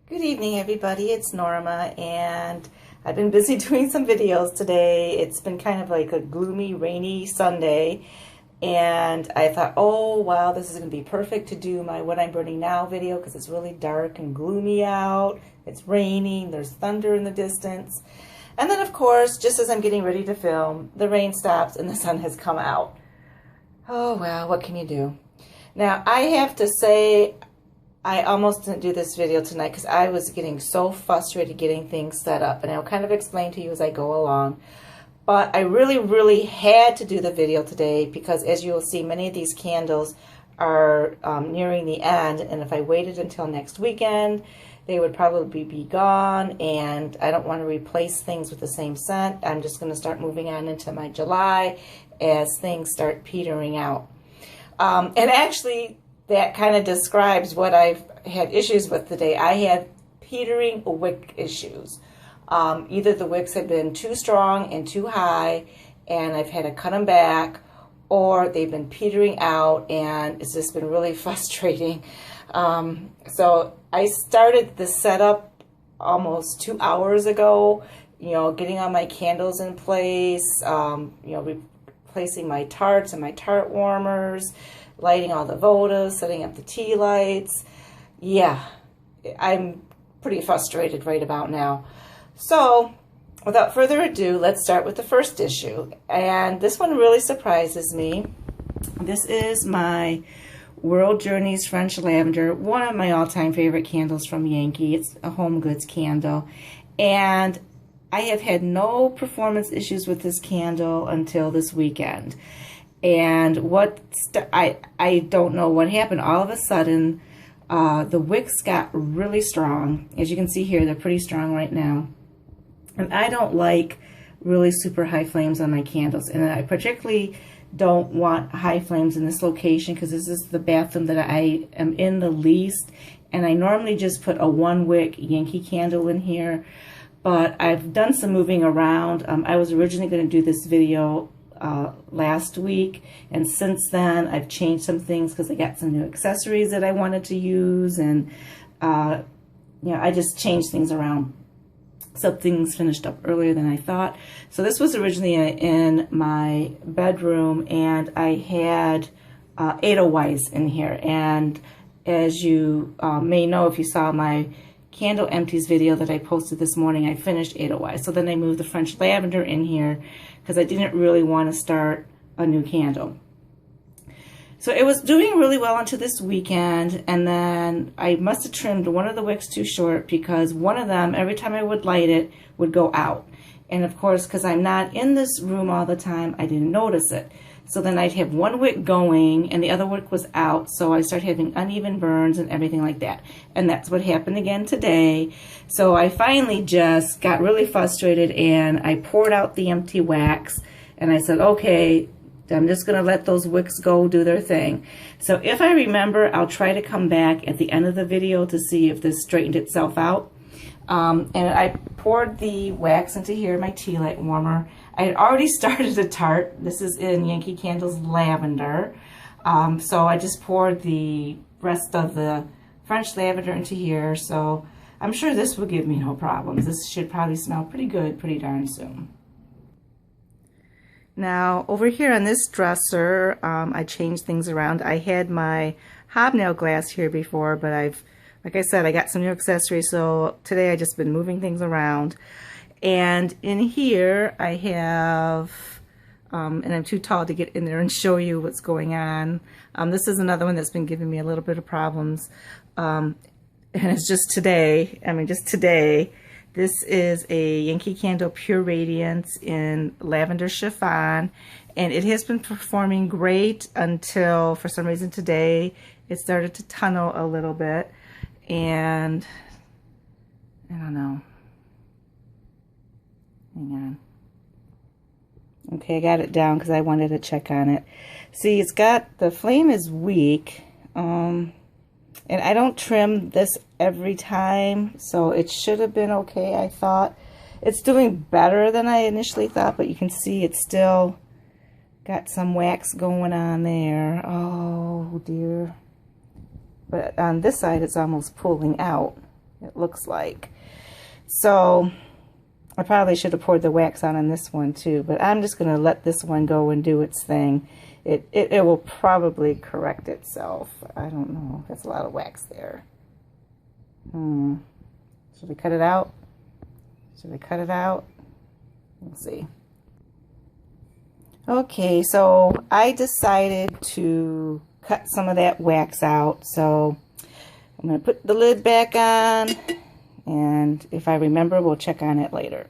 Good evening, everybody. It's Norma, and I've been busy doing some videos today. It's been kind of like a gloomy, rainy Sunday, and I thought, oh wow, this is going to be perfect to do my What I'm Burning Now video because it's really dark and gloomy out. It's raining, there's thunder in the distance. And then, of course, just as I'm getting ready to film, the rain stops and the sun has come out. Oh well, what can you do? Now, I have to say, I almost didn't do this video tonight because I was getting so frustrated getting things set up, and I'll kind of explain to you as I go along. But I really had to do the video today because, as you will see, many of these candles are nearing the end, and if I waited until next weekend, they would probably be gone, and I don't want to replace things with the same scent. I'm just going to start moving on into my July as things start petering out. And actually, that kind of describes what I've had issues with today. I had petering wick issues. Either the wicks have been too strong and too high, and I've had to cut them back, or they've been petering out, and it's just been really frustrating. So I started the setup almost 2 hours ago, getting all my candles in place, replacing my tarts and my tart warmers, lighting all the votives, setting up the tea lights. Yeah, I'm pretty frustrated right about now. So, without further ado, let's start with the first issue. And this one really surprises me. This is my World Journeys French Lavender, one of my all-time favorite candles from Yankee. It's a home goods candle. And I have had no performance issues with this candle until this weekend. And I don't know what happened. All of a sudden, the wicks got really strong. As you can see here, they're pretty strong right now. And I don't like really super high flames on my candles. And I particularly don't want high flames in this location because this is the bathroom that I am in the least. And I normally just put a 1-wick Yankee candle in here. But I've done some moving around. I was originally going to do this video last week, and since then I've changed some things because I got some new accessories that I wanted to use, and I just changed things around. Some things finished up earlier than I thought. So this was originally in my bedroom, and I had Edelweiss in here, and as you may know if you saw my candle empties video that I posted this morning, I finished Edelweiss. So then I moved the French Lavender in here because I didn't really want to start a new candle. So it was doing really well until this weekend, and then I must have trimmed one of the wicks too short because one of them, every time I would light it, would go out. And of course, because I'm not in this room all the time, I didn't notice it. So then I'd have one wick going and the other wick was out, so I started having uneven burns and everything like that. And that's what happened again today. So I finally just got really frustrated and I poured out the empty wax and I said, okay, I'm just going to let those wicks go do their thing. So if I remember, I'll try to come back at the end of the video to see if this straightened itself out. And I poured the wax into here, my tea light warmer. I had already started a tart. This is in Yankee Candles Lavender. So I just poured the rest of the French Lavender into here. So I'm sure this will give me no problems. This should probably smell pretty good pretty darn soon. Now over here on this dresser, I changed things around. I had my hobnail glass here before, but like I said, I got some new accessories, so today I just been moving things around. And in here I have, and I'm too tall to get in there and show you what's going on. This is another one that's been giving me a little bit of problems. And it's just today, this is a Yankee Candle Pure Radiance in Lavender Chiffon. And it has been performing great until, for some reason today, it started to tunnel a little bit. And I don't know. Hang on. Okay, I got it down because I wanted to check on it. See, it's got, the flame is weak. And I don't trim this every time, so it should have been okay, I thought. It's doing better than I initially thought, but you can see it's still got some wax going on there. Oh dear. But on this side, it's almost pulling out. it looks like. So I probably should have poured the wax on this one too, but I'm just going to let this one go and do its thing. It will probably correct itself. I don't know. That's a lot of wax there. Should we cut it out? Should we cut it out? We'll see. Okay, so I decided to cut some of that wax out. So I'm going to put the lid back on, and if I remember, we'll check on it later.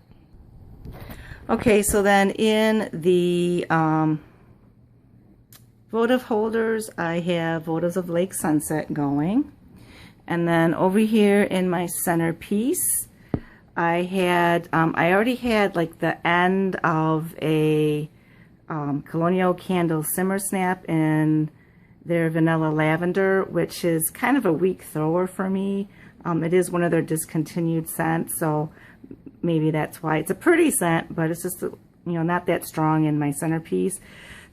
Okay, so then in the votive holders, I have votives of Lake Sunset going. And then over here in my centerpiece, I already had like the end of a Colonial Candle Simmer Snap in their Vanilla Lavender, which is kind of a weak thrower for me. It is one of their discontinued scents, so maybe that's why. It's a pretty scent, but it's just, you know, not that strong in my centerpiece.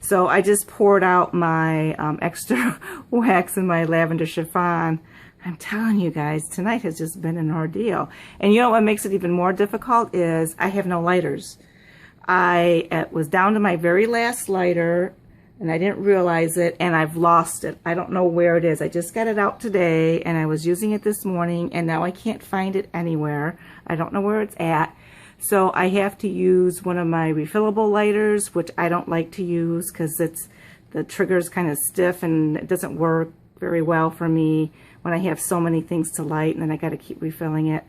So I just poured out my extra wax in my lavender chiffon. I'm telling you guys, tonight has just been an ordeal. And you know what makes it even more difficult is I have no lighters. I was down to my very last lighter, and I didn't realize it, and I've lost it. I don't know where it is. I just got it out today, and I was using it this morning, and now I can't find it anywhere. I don't know where it's at. So I have to use one of my refillable lighters, which I don't like to use because the trigger's kind of stiff and it doesn't work very well for me when I have so many things to light, and then I got to keep refilling it.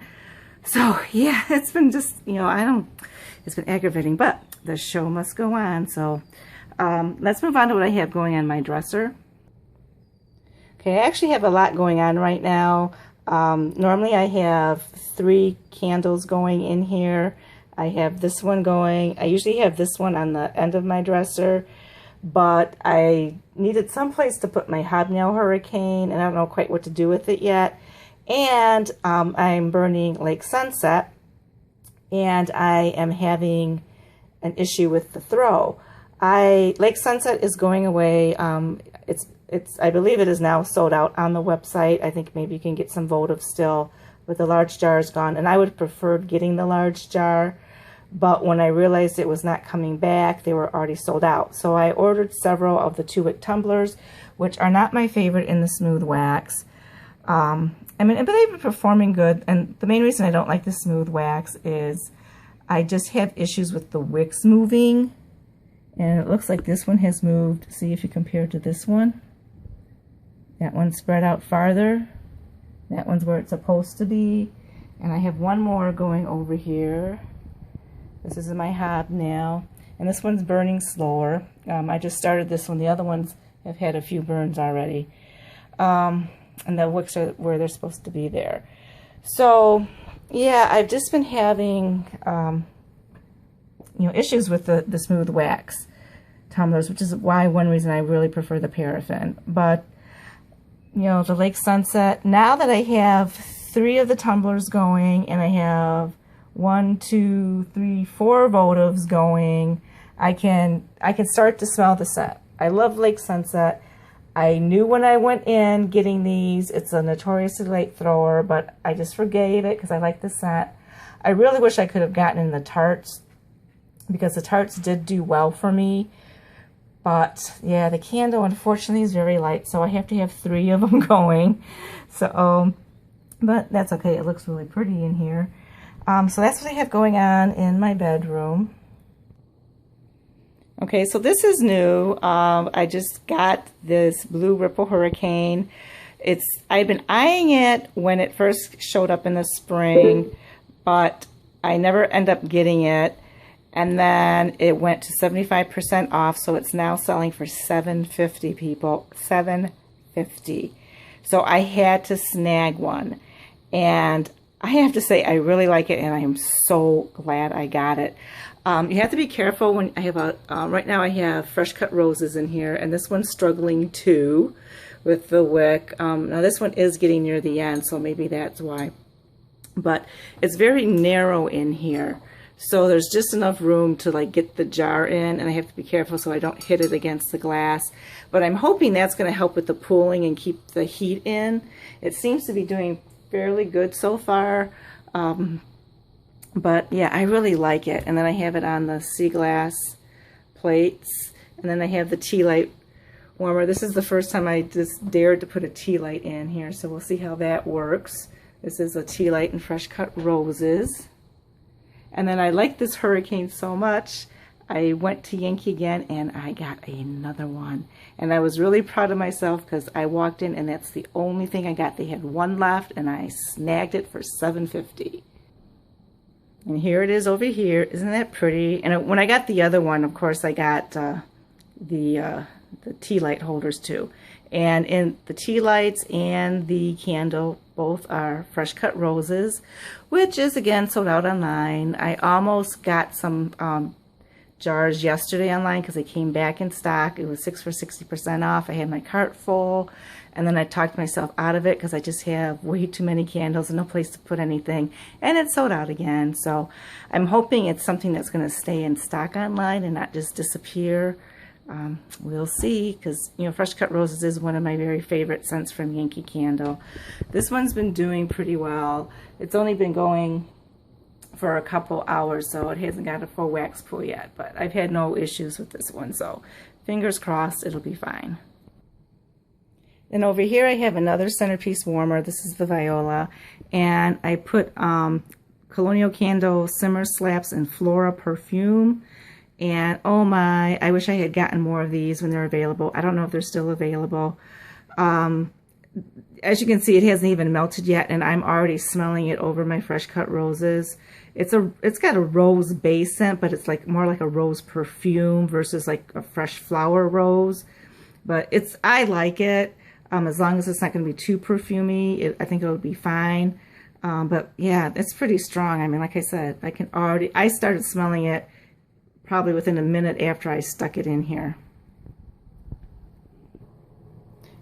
So yeah, it's been just, you know, it's been aggravating, but the show must go on. So let's move on to what I have going on my dresser. Okay, I actually have a lot going on right now. Normally I have 3 candles going in here. I have this one going. I usually have this one on the end of my dresser, but I needed some place to put my hobnail hurricane, and I don't know quite what to do with it yet. And I'm burning Lake Sunset, and I am having an issue with the throw. Lake Sunset is going away. I believe it is now sold out on the website. I think maybe you can get some votive still, but the large jar is gone, and I would have preferred getting the large jar, but when I realized it was not coming back, they were already sold out. So I ordered several of the 2-wick tumblers, which are not my favorite in the smooth wax. I mean, but they've been performing good, and the main reason I don't like the smooth wax is I just have issues with the wicks moving, and it looks like this one has moved. See if you compare it to this one. That one's spread out farther. That one's where it's supposed to be. And I have one more going over here. This is my hobnail. And this one's burning slower. I just started this one. The other ones have had a few burns already. And the wicks are where they're supposed to be there. So, yeah, I've just been having, you know, issues with the smooth wax tumblers, which is why one reason I really prefer the paraffin. But you know, the Lake Sunset, now that I have 3 of the tumblers going, and I have 1, 2, 3, 4 votives going, I can start to smell the scent. I love Lake Sunset. I knew when I went in getting these, it's a notoriously late thrower, but I just forgave it because I like the scent. I really wish I could have gotten in the tarts, because the tarts did do well for me. But yeah, the candle unfortunately is very light, so I have to have 3 of them going. So, but that's okay. It looks really pretty in here. So that's what I have going on in my bedroom. Okay, so this is new. I just got this Blue Ripple Hurricane. I've been eyeing it when it first showed up in the spring, but I never end up getting it. And then it went to 75% off, so it's now selling for $7.50, people. $7.50. So I had to snag one. And I have to say, I really like it, and I am so glad I got it. You have to be careful when I have right now I have fresh cut roses in here, and this one's struggling too with the wick. Now this one is getting near the end, so maybe that's why. But it's very narrow in here. So there's just enough room to like get the jar in, and I have to be careful so I don't hit it against the glass. But I'm hoping that's going to help with the pooling and keep the heat in. It seems to be doing fairly good so far. But yeah, I really like it. And then I have it on the sea glass plates. And then I have the tea light warmer. This is the first time I just dared to put a tea light in here, so we'll see how that works. This is a tea light and fresh cut roses. And then I like this hurricane so much, I went to Yankee again and I got another one. And I was really proud of myself because I walked in and that's the only thing I got. They had one left and I snagged it for $7.50. And here it is over here. Isn't that pretty? And when I got the other one, of course, I got the tea light holders too. And in the tea lights and the candle, both are fresh cut roses, which is again sold out online. I almost got some jars yesterday online because they came back in stock. It was 6 for 60% off. I had my cart full, and then I talked myself out of it because I just have way too many candles and no place to put anything, and it's sold out again. So I'm hoping it's something that's going to stay in stock online and not just disappear. We'll see, because you know, fresh cut roses is one of my very favorite scents from Yankee Candle. This one's been doing pretty well. It's only been going for a couple hours, so it hasn't got a full wax pull yet, but I've had no issues with this one, so fingers crossed it'll be fine. And over here I have another centerpiece warmer. This is the viola, and I put Colonial Candle Simmer Slaps and Flora perfume. And oh my, I wish I had gotten more of these when they're available. I don't know if they're still available. As you can see, it hasn't even melted yet, and I'm already smelling it over my fresh cut roses. It's got a rose base scent, but it's like more like a rose perfume versus like a fresh flower rose. But I like it, as long as it's not going to be too perfumey. I think it'll be fine. But yeah, it's pretty strong. I mean, like I said, I started smelling it probably within a minute after I stuck it in here.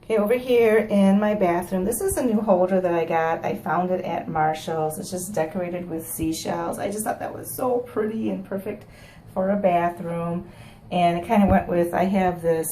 Okay, over here in my bathroom, this is a new holder that I got. I found it at Marshall's. It's just decorated with seashells. I just thought that was so pretty and perfect for a bathroom. And it kind of went with, I have this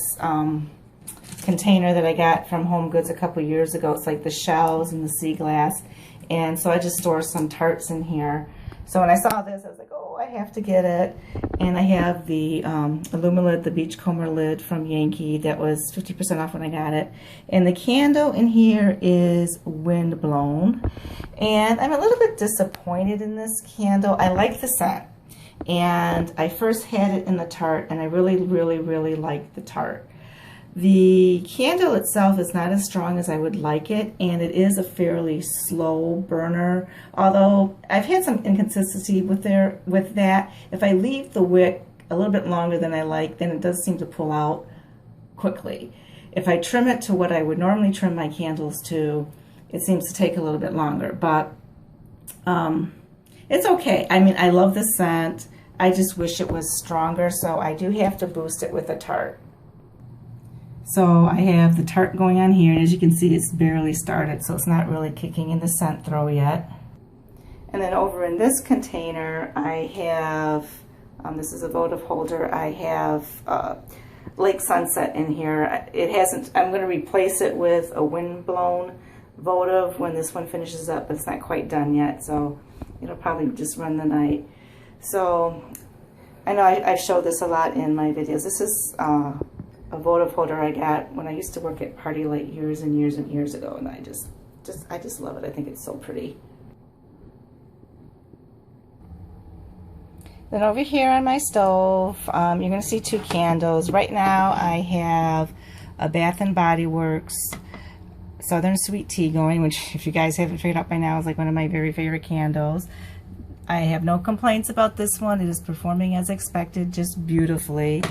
container that I got from Home Goods a couple years ago. It's like the shells and the sea glass. And so I just store some tarts in here. So when I saw this, I was like, oh, I have to get it. And I have the Illumilid, the Beachcomber lid from Yankee that was 50% off when I got it. And the candle in here is Windblown. And I'm a little bit disappointed in this candle. I like the scent. And I first had it in the tart, and I really, really, really like the tart. The candle itself is not as strong as I would like it, and it is a fairly slow burner, although I've had some inconsistency with that. If I leave the wick a little bit longer than I like, then it does seem to pull out quickly. If I trim it to what I would normally trim my candles to, it seems to take a little bit longer, but it's okay. I mean, I love the scent. I just wish it was stronger, so I do have to boost it with a tart. So I have the tart going on here, and as you can see, it's barely started, so it's not really kicking in the scent throw yet. And then over in this container, I have, this is a votive holder, I have Lake Sunset in here. It hasn't, I'm going to replace it with a windblown votive when this one finishes up, but it's not quite done yet, so it'll probably just run the night. So I know I've showed this a lot in my videos. This is a votive holder I got when I used to work at Party Light years and years and years ago, and I just love it. I think it's so pretty. Then over here on my stove, you're going to see two candles. Right now I have a Bath & Body Works Southern Sweet Tea going, which if you guys haven't figured out by now is like one of my very favorite candles. I have no complaints about this one. It is performing as expected, just beautifully.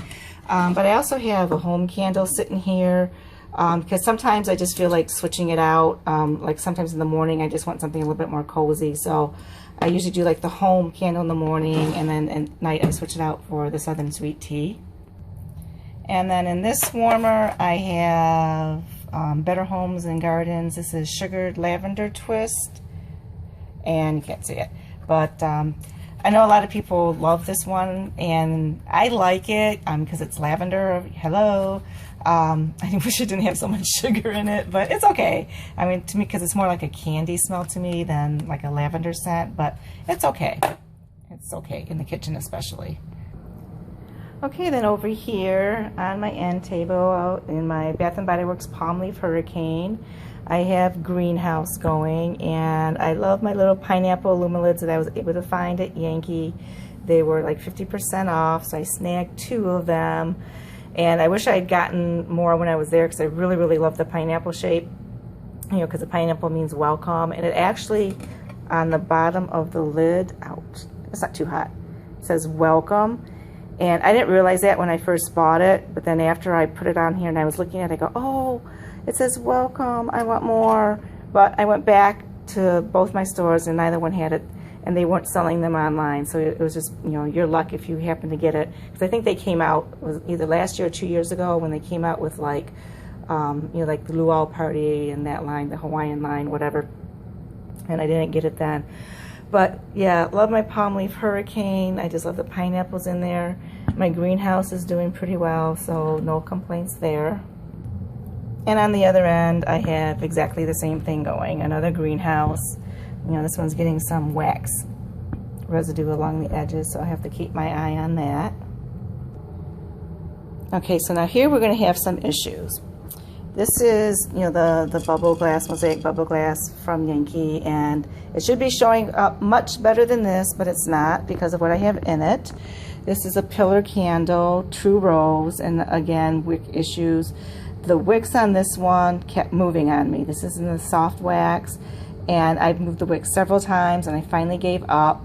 But I also have a home candle sitting here because sometimes I just feel like switching it out. Like sometimes in the morning I just want something a little bit more cozy. So I usually do like the home candle in the morning, and then at night I switch it out for the Southern Sweet Tea. And then in this warmer I have Better Homes and Gardens. This is Sugared Lavender Twist. And you can't see it. But I know a lot of people love this one, and I like it because it's lavender. Hello. I wish it didn't have so much sugar in it, but it's okay. I mean, to me, because it's more like a candy smell to me than like a lavender scent, but it's okay. It's okay in the kitchen especially. Okay, then over here on my end table in my Bath & Body Works Palm Leaf Hurricane, I have greenhouse going, and I love my little pineapple lumilids that I was able to find at Yankee. They were like 50% off, so I snagged 2 of them. And I wish I had gotten more when I was there because I really, really love the pineapple shape, you know, because the pineapple means welcome. And it actually, on the bottom of the lid, ouch, it's not too hot, it says welcome. And I didn't realize that when I first bought it, but then after I put it on here and I was looking at it, I go, oh, it says welcome, I want more. But I went back to both my stores and neither one had it, and they weren't selling them online. So it was just, you know, your luck if you happen to get it. Because I think they came out, it was either last year or 2 years ago when they came out with like, you know, like the Luau Party and that line, the Hawaiian line, whatever. And I didn't get it then. But yeah, love my Palm Leaf Hurricane. I just love the pineapples in there. My greenhouse is doing pretty well, so no complaints there. And on the other end, I have exactly the same thing going. Another greenhouse. You know, this one's getting some wax residue along the edges, so I have to keep my eye on that. Okay, so now here we're going to have some issues. This is, you know, the bubble glass, mosaic bubble glass from Yankee, and it should be showing up much better than this, but it's not because of what I have in it. This is a pillar candle, true rose, and again, wick issues. The wicks on this one kept moving on me. This is in the soft wax, and I've moved the wick several times, and I finally gave up.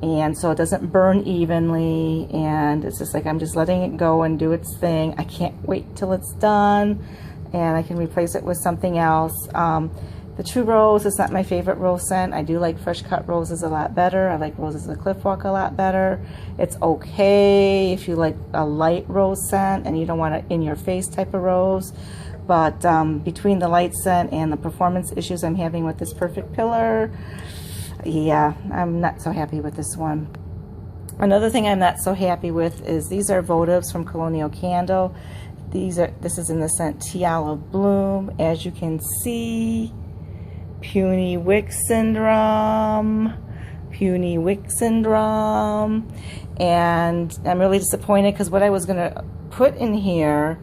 And so it doesn't burn evenly, and it's just like I'm just letting it go and do its thing. I can't wait till it's done, and I can replace it with something else. The True Rose is not my favorite rose scent. I do like fresh cut roses a lot better. I like Roses of the Cliff Walk a lot better. It's okay if you like a light rose scent and you don't want an in-your-face type of rose. But between the light scent and the performance issues I'm having with this Perfect Pillar, yeah, I'm not so happy with this one. Another thing I'm not so happy with is these are votives from Colonial Candle. This is in the scent Tea Olive Bloom. As you can see, puny wick syndrome, and I'm really disappointed because what I was going to put in here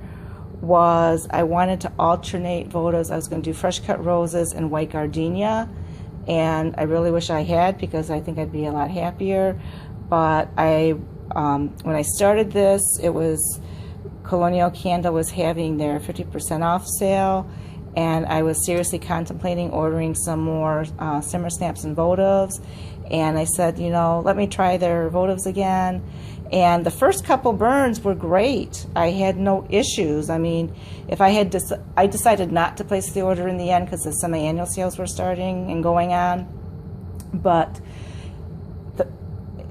was I wanted to alternate votives. I was going to do fresh cut roses and white gardenia, and I really wish I had because I think I'd be a lot happier. But when I started this, it was Colonial Candle was having their 50% off sale, and I was seriously contemplating ordering some more Simmer Snaps and votives. And I said, you know, let me try their votives again. And the first couple burns were great. I had no issues. I mean, if I had I decided not to place the order in the end because the semi-annual sales were starting and going on. But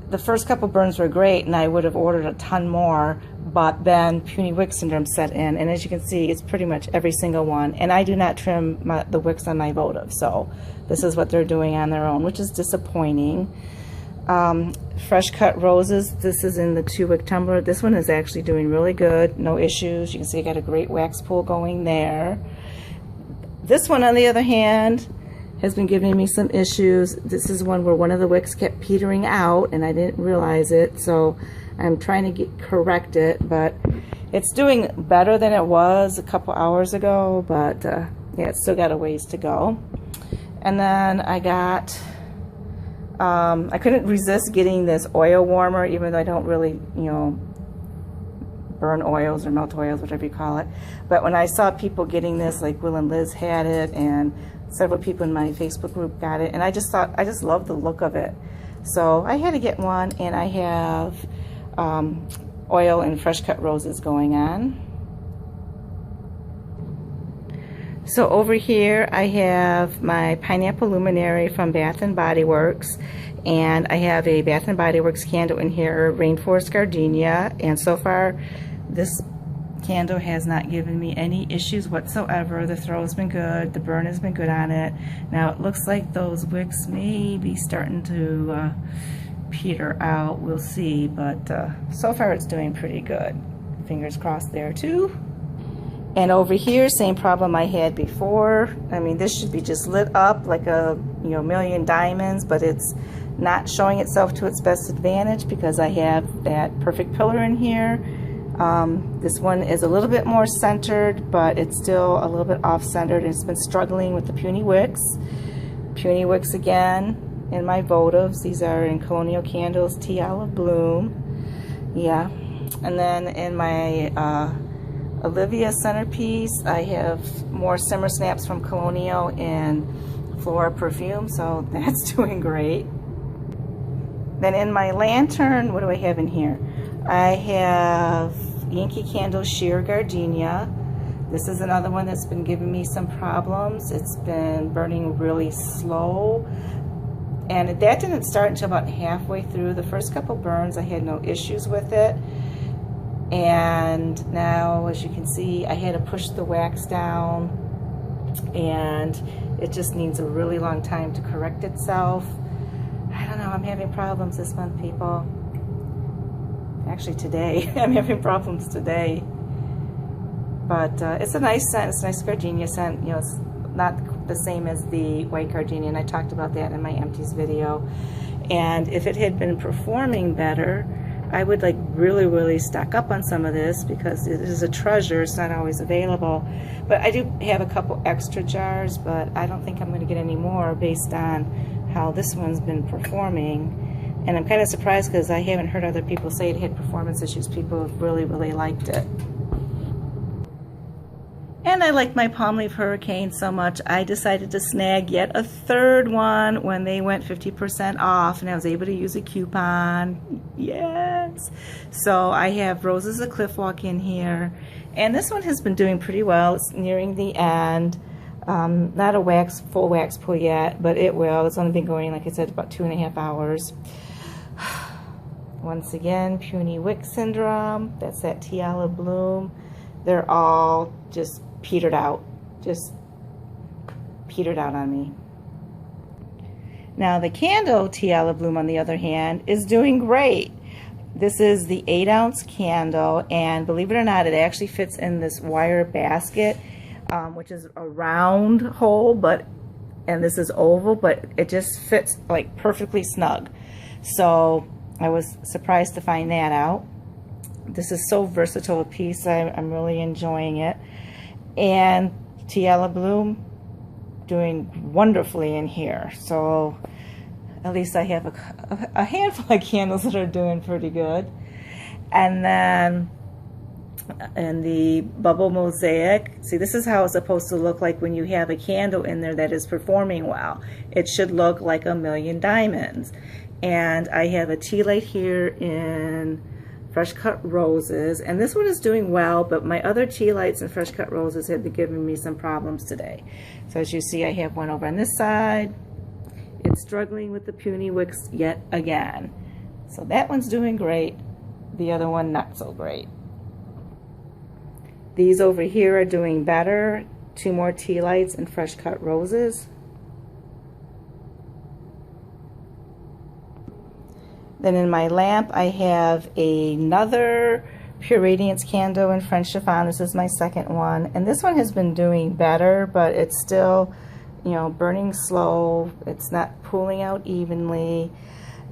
the first couple burns were great, and I would have ordered a ton more. But then puny wick syndrome set in, and as you can see, it's pretty much every single one. And I do not trim the wicks on my votive, so this is what they're doing on their own, which is disappointing. Fresh cut roses, this is in the 2-wick tumbler. This one is actually doing really good, no issues. You can see I got a great wax pool going there. This one, on the other hand, has been giving me some issues. This is one where one of the wicks kept petering out, and I didn't realize it, so I'm trying to correct it, but it's doing better than it was a couple hours ago, but yeah, it's still got a ways to go. And then I got, I couldn't resist getting this oil warmer, even though I don't really, you know, burn oils or melt oils, whatever you call it. But when I saw people getting this, like Will and Liz had it, and several people in my Facebook group got it, and I just thought, I just love the look of it. So I had to get one, and I have oil and fresh cut roses going on. So over here I have my pineapple luminary from Bath & Body Works, and I have a Bath & Body Works candle in here, Rainforest Gardenia, and so far this candle has not given me any issues whatsoever. The throw has been good, the burn has been good on it. Now it looks like those wicks may be starting to peter out. We'll see, but so far it's doing pretty good. Fingers crossed there too. And over here, same problem I had before. I mean, this should be just lit up like a million diamonds, but it's not showing itself to its best advantage because I have that perfect pillar in here. This one is a little bit more centered, but it's still a little bit off-centered. It's been struggling with the puny wicks. Puny wicks again in my votives. These are in Colonial Candles, Tea Olive Bloom. Yeah. And then in my Olivia centerpiece, I have more simmer snaps from Colonial and Flora perfume, so that's doing great. Then in my lantern, what do I have in here? I have Yankee Candle Sheer Gardenia. This is another one that's been giving me some problems. It's been burning really slow, and that didn't start until about halfway through. The first couple burns I had no issues with it, and now as you can see I had to push the wax down, and it just needs a really long time to correct itself. I don't know, I'm having problems this month, people. Actually today, I'm having problems today. But it's a nice scent, it's a nice gardenia scent. It's not the same as the white gardenia, and I talked about that in my empties video. And if it had been performing better, I would like really stock up on some of this because it is a treasure. It's not always available. But I do have a couple extra jars, but I don't think I'm going to get any more based on how this one's been performing. And I'm kind of surprised because I haven't heard other people say it had performance issues. People have really liked it. And I like my palm leaf hurricane so much, I decided to snag yet a third one when they went 50% off, and I was able to use a coupon. Yes! So I have Roses of Cliff Walk in here, and this one has been doing pretty well. It's nearing the end. Not a full wax pull yet, but it will. It's only been going, like I said, about 2.5 hours. Once again, puny wick syndrome. That's that Tea Olive Bloom. They're all just petered out on me. Now the candle Tea Olive Bloom, on the other hand, is doing great. This is the 8-ounce candle, and believe it or not, it actually fits in this wire basket, which is a round hole, and this is oval, but it just fits like perfectly snug. So I was surprised to find that out. This is so versatile a piece. I'm really enjoying it. And Tea Olive Bloom doing wonderfully in here. So at least I have a handful of candles that are doing pretty good. And then in the bubble mosaic, see, this is how it's supposed to look like when you have a candle in there that is performing well. It should look like a million diamonds. And I have a tea light here in Fresh Cut Roses, and this one is doing well, but my other tea lights and Fresh Cut Roses have been giving me some problems today. So as you see, I have one over on this side. It's struggling with the puny wicks yet again. So that one's doing great. The other one, not so great. These over here are doing better. 2 more tea lights and Fresh Cut Roses. Then in my lamp, I have another Pure Radiance candle in French chiffon. This is my second one, and this one has been doing better, but it's still, burning slow. It's not pooling out evenly.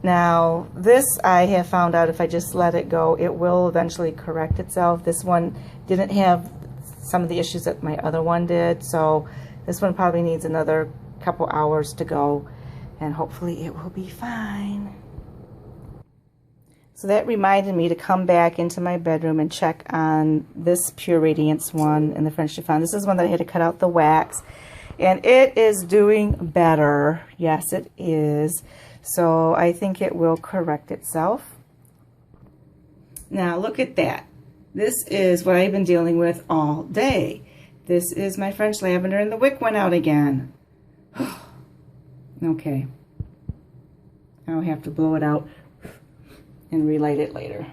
Now, this I have found out if I just let it go, it will eventually correct itself. This one didn't have some of the issues that my other one did, so this one probably needs another couple hours to go, and hopefully it will be fine. So that reminded me to come back into my bedroom and check on this Pure Radiance one in the French chiffon. This is one that I had to cut out the wax, and it is doing better. Yes, it is. So I think it will correct itself. Now look at that. This is what I've been dealing with all day. This is my French lavender, and the wick went out again. Okay. I'll have to blow it out and relight it later.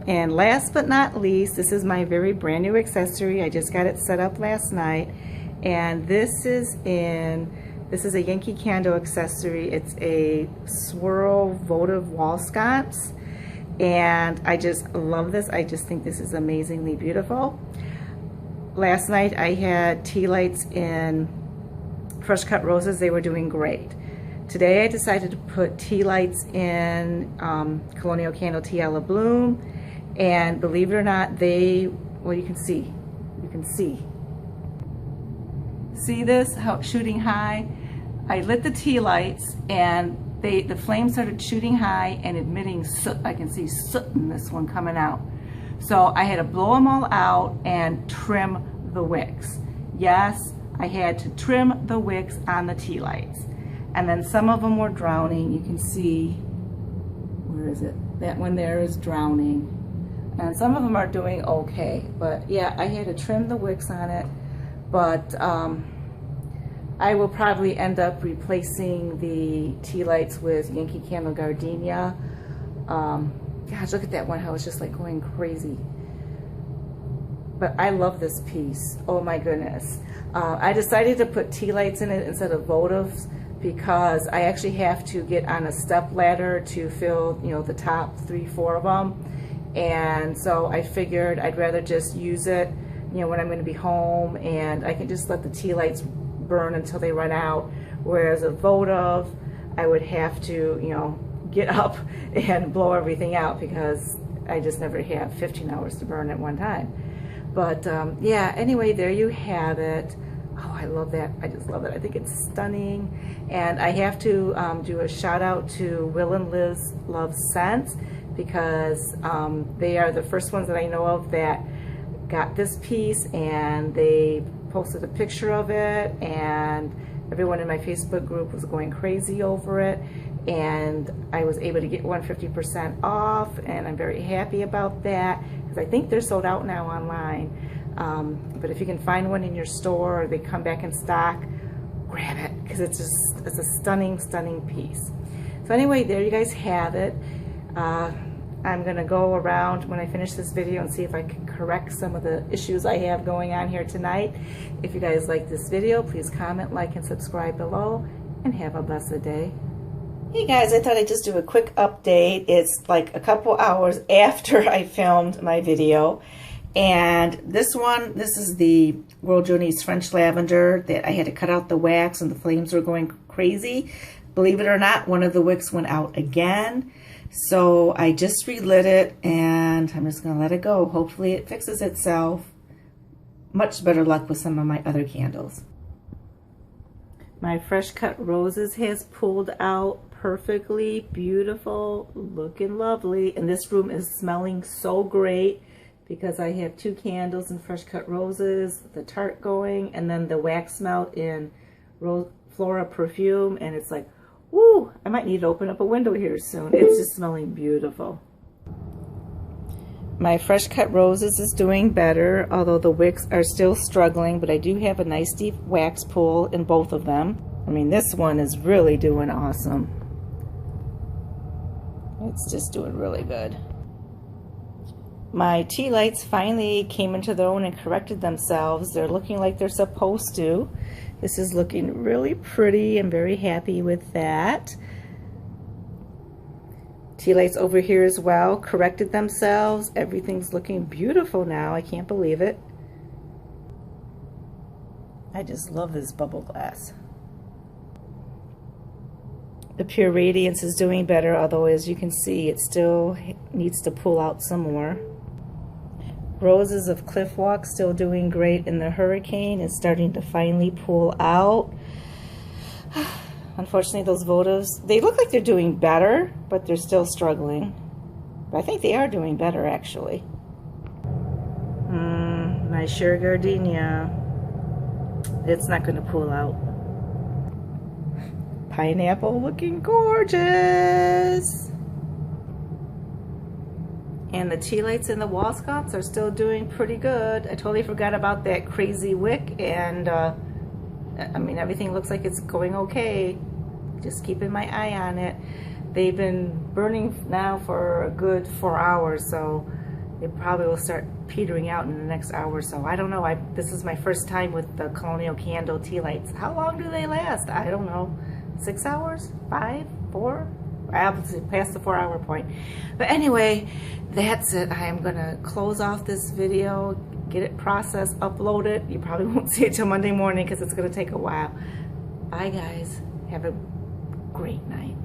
And last but not least, this is my very brand new accessory. I just got it set up last night, and this is in This is a Yankee Candle accessory. It's a swirl votive wall sconce, and I just love this. I just think this is amazingly beautiful. Last night I had tea lights in fresh cut roses. They were doing great. Today I decided to put tea lights in Colonial Candle Tiala Bloom, and believe it or not, well, you can see this, how it's shooting high. I lit the tea lights and the flame started shooting high and emitting soot. I can see soot in this one coming out. So I had to blow them all out and trim the wicks. Yes, I had to trim the wicks on the tea lights. And then some of them were drowning. You can see, where is it? That one there is drowning. And some of them are doing okay. But yeah, I had to trim the wicks on it. But I will probably end up replacing the tea lights with Yankee Candle Gardenia. Gosh, look at that one, how it's just like going crazy. But I love this piece. Oh my goodness. I decided to put tea lights in it instead of votives because I actually have to get on a step ladder to fill, you know, the top 3-4 of them. And so I figured I'd rather just use it, you know, when I'm going to be home, and I can just let the tea lights burn until they run out. Whereas a votive, I would have to, you know, get up and blow everything out because I just never have 15 hours to burn at one time. But yeah, anyway, there you have it. Oh, I love that. I just love it. I think it's stunning. And I have to do a shout out to Will and Liz Love Scents, because they are the first ones that I know of that got this piece, and they posted a picture of it, and everyone in my Facebook group was going crazy over it, and I was able to get 150% off, and I'm very happy about that because I think they're sold out now online. But if you can find one in your store or they come back in stock, grab it, because it's a stunning piece. So anyway, there you guys have it. I'm gonna go around when I finish this video and see if I can correct some of the issues I have going on here tonight. If you guys like this video, please comment, like, and subscribe below, and have a blessed day. Hey guys, I thought I'd just do a quick update. It's like a couple hours after I filmed my video. And this is the World Journeys French Lavender that I had to cut out the wax and the flames were going crazy. Believe it or not, one of the wicks went out again. So I just relit it, and I'm just gonna let it go. Hopefully it fixes itself. Much better luck with some of my other candles. My fresh cut roses has pulled out perfectly, beautiful, looking lovely. And this room is smelling so great because I have 2 candles in fresh cut roses, the tart going, and then the wax melt in Flora perfume, and it's like, woo, I might need to open up a window here soon. It's just smelling beautiful. My fresh cut roses is doing better, although the wicks are still struggling, but I do have a nice deep wax pool in both of them. I mean, this one is really doing awesome. It's just doing really good. My tea lights finally came into their own and corrected themselves. They're looking like they're supposed to. This is looking really pretty. I'm very happy with that. Tea lights over here as well corrected themselves. Everything's looking beautiful now. I can't believe it. I just love this bubble glass. The Pure Radiance is doing better, although as you can see, it still needs to pull out some more. Roses of Cliff Walk still doing great, and the Hurricane is starting to finally pull out. Unfortunately, those votives, they look like they're doing better, but they're still struggling. But I think they are doing better, actually. My Sheer Gardenia, it's not going to pull out. Pineapple looking gorgeous. And the tea lights in the wall sconce are still doing pretty good. I totally forgot about that crazy wick, and I mean, everything looks like it's going okay. Just keeping my eye on it. They've been burning now for a good 4 hours, so It probably will start petering out in the next hour or so. I don't know. This is my first time with the Colonial Candle tea lights. How long do they last? I don't know. 6 hours? 5? 4? Obviously past the 4-hour point. But anyway, that's it. I am going to close off this video, get it processed, upload it. You probably won't see it till Monday morning because it's going to take a while. Bye, guys. Have a great night.